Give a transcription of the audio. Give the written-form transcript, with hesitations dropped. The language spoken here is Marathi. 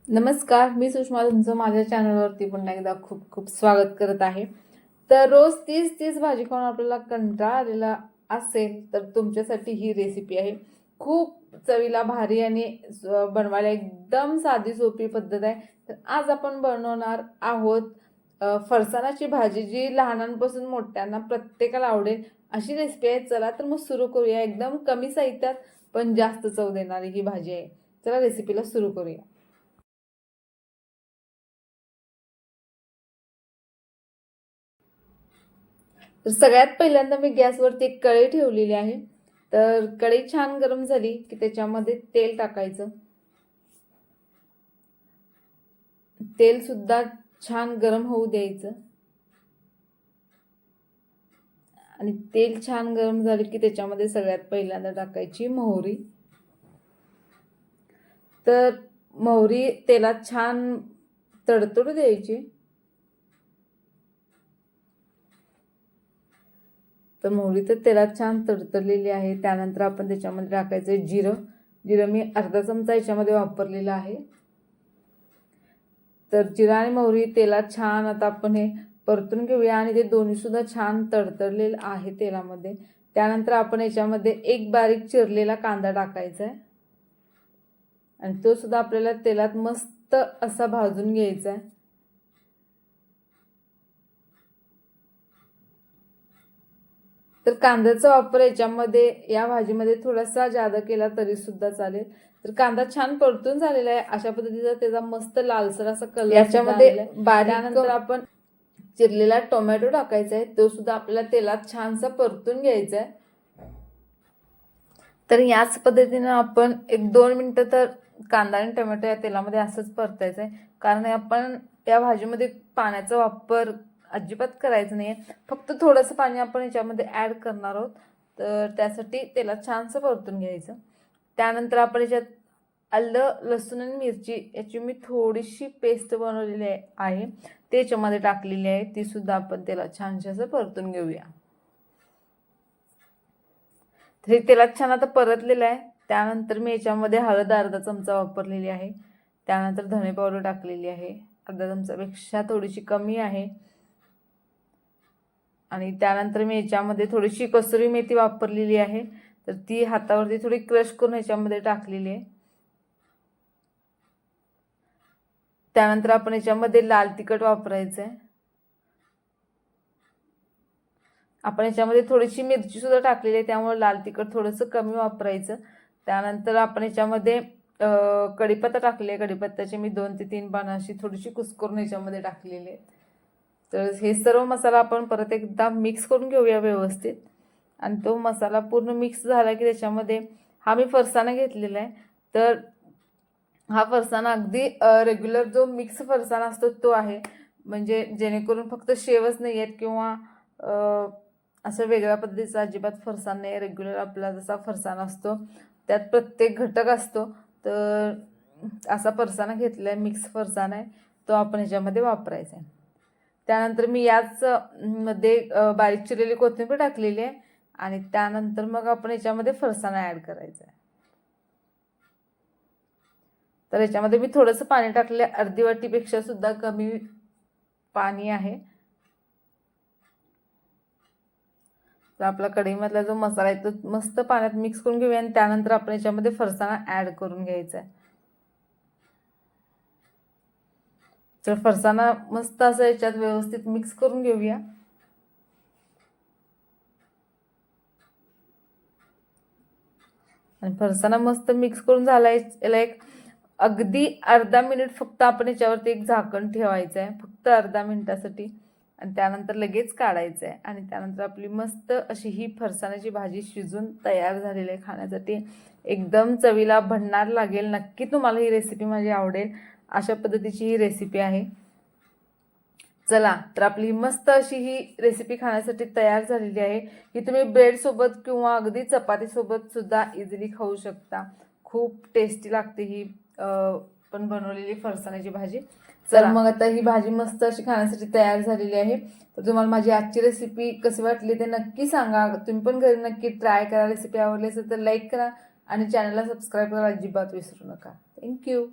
नमस्कार, मी सुषमा तुमचं माझ्या चॅनलवरती पुन्हा एकदा खूप खूप स्वागत करत आहे. तर रोज तीच तीच भाजी खाऊन आपल्याला कंटाळा आलेला असेल तर तुमच्यासाठी ही रेसिपी आहे. खूप चवीला भारी आणि बनवायला एकदम साधी सोपी पद्धत आहे. तर आज आपण बनवणार आहोत फरसाणाची भाजी, जी लहानांपासून मोठ्यांना प्रत्येकाला आवडेल अशी रेसिपी आहे. चला तर मग सुरू करूया. एकदम कमी साहित्यात पण जास्त चव देणारी ही भाजी आहे. चला रेसिपीला सुरू करूया. तर सगळ्यात पहिल्यांदा मी गॅसवरती एक कढई ठेवलेली आहे. तर कढई छान गरम झाली की त्याच्यामध्ये तेल टाकायचं. तेल सुद्धा छान गरम होऊ द्यायचं. आणि तेल छान गरम झाले की त्याच्यामध्ये सगळ्यात पहिल्यांदा टाकायची मोहरी. तर मोहरी तेलात छान तडतडू द्यायची. तर मोहरी तर तेलात छान तडतडलेली आहे. त्यानंतर आपण त्याच्यामध्ये टाकायचं जिरं. जिरं मी अर्धा चमचा याच्यामध्ये वापरलेलं आहे. तर जिरा आणि मोहरी तेलात छान आता आपण हे परतून घेऊया आणि ते दोन्ही सुद्धा छान तडतडलेलं आहे तेलामध्ये. त्यानंतर आपण याच्यामध्ये एक बारीक चिरलेला कांदा टाकायचा आहे आणि तो सुद्धा आपल्याला तेलात मस्त असा भाजून घ्यायचा आहे. तर कांद्याचा वापर याच्यामध्ये या भाजीमध्ये थोडासा जादा केला तरी सुद्धा चालेल. तर कांदा छान परतून झालेला आहे. अशा पद्धतीचा त्याचा मस्त लालसर असा कलर याच्यामध्ये त्यानंतर आपण चिरलेला टोमॅटो टाकायचा आहे. तो सुद्धा आपल्याला तेलात छानसा परतून घ्यायचा आहे. तर याच पद्धतीने आपण 1-2 मिनिटं तर कांदा आणि टोमॅटो या तेलामध्ये असंच परतायचं आहे. कारण आपण या भाजीमध्ये पाण्याचा वापर अजिबात करायचं नाही आहे. फक्त थोडंसं पाणी आपण याच्यामध्ये ॲड करणार आहोत. तर त्यासाठी तेलात छानसं परतून घ्यायचं. त्यानंतर आपण याच्यात आलं, लसूण आणि मिरची याची मी थोडीशी पेस्ट बनवलेली आहे ते याच्यामध्ये टाकलेली आहे. ती सुद्धा आपण तेलात छानशं असं परतून घेऊया. तर हे तेलात छान आता परतलेलं आहे. त्यानंतर मी याच्यामध्ये हळद अर्धा चमचा वापरलेली आहे. त्यानंतर धणे पावडर टाकलेली आहे, अर्धा चमचापेक्षा थोडीशी कमी आहे. आणि त्यानंतर मी याच्यामध्ये थोडीशी कसुरी मेथी वापरलेली आहे. तर ती हातावरती थोडी क्रश करून याच्यामध्ये टाकलेली आहे. त्यानंतर आपण याच्यामध्ये लाल तिखट वापरायचं आहे. आपण याच्यामध्ये थोडीशी मिरची सुद्धा टाकलेली आहे, त्यामुळे लाल तिखट थोडंसं कमी वापरायचं. त्यानंतर आपण याच्यामध्ये कढीपत्ता टाकले. कढीपत्त्याचे मी 2 ते 3 पानं अशी थोडीशी कुस्करून याच्यामध्ये टाकलेली आहेत. तर हे सर्व मसाला आपण परत एकदा मिक्स करून घेऊया व्यवस्थित. आणि तो मसाला पूर्ण मिक्स झाला की त्याच्यामध्ये हा मी फरसाणा घेतलेला आहे. तर हा फरसाणा अगदी रेग्युलर जो मिक्स फरसाणा असतो तो आहे. म्हणजे जेणेकरून फक्त शेवच नाही आहेत किंवा असं वेगळ्या पद्धतीचा अजिबात फरसाण नाही. रेग्युलर आपला जसा फरसाण असतो त्यात प्रत्येक घटक असतो. तर असा फरसाणा घेतला आहे, मिक्स फरसाण आहे, तो आपण ह्याच्यामध्ये वापरायचा आहे. त्यानंतर मी याच मध्ये बारीक चिरलेली कोथिंबीर टाकलेली आहे आणि त्यानंतर मग आपण याच्यामध्ये फरसाणा ॲड करायचा आहे. तर याच्यामध्ये मी थोडंसं पाणी टाकले, अर्धी वाटीपेक्षा सुद्धा कमी पाणी आहे. तर आपला कढईमधला जो मसाला आहे तो मस्त पाण्यात मिक्स करून घेऊया आणि त्यानंतर आपण याच्यामध्ये फरसाणा ॲड करून घ्यायचा आहे. तर फरसाणा मस्त असं याच्यात व्यवस्थित मिक्स करून घेऊया. आणि फरसाणा मस्त मिक्स करून झाला. याला एक अगदी अर्धा मिनिट फक्त आपण याच्यावरती एक झाकण ठेवायचं आहे, फक्त अर्धा मिनिटासाठी. आणि त्यानंतर लगेच काढायचं आहे. आणि त्यानंतर आपली मस्त अशी ही फरसाण्याची भाजी शिजून तयार झालेली आहे खाण्यासाठी. एकदम चवीला भन्नाट लागेल. नक्की तुम्हाला ही रेसिपी माझी आवडेल. अशा पद्धतीची ही रेसिपी आहे. चला तर आपली मस्त अशी ही रेसिपी खाण्यासाठी तयार झालेली आहे. ही तुम्ही ब्रेडसोबत किंवा अगदी चपातीसोबत सुद्धा इझिली खाऊ शकता. खूप टेस्टी लागते ही पण बनवलेली फरसाण्याची भाजी. तर मग आता ही भाजी मस्त अशी खाण्यासाठी तयार झालेली आहे. तर तुम्हाला माझी आजची रेसिपी कशी वाटली ते नक्की सांगा. तुम्ही पण घरी नक्की ट्राय करा. रेसिपी आवडली असेल तर लाईक करा आणि चॅनलला सबस्क्राईब करायला अजिबात विसरू नका. थँक्यू.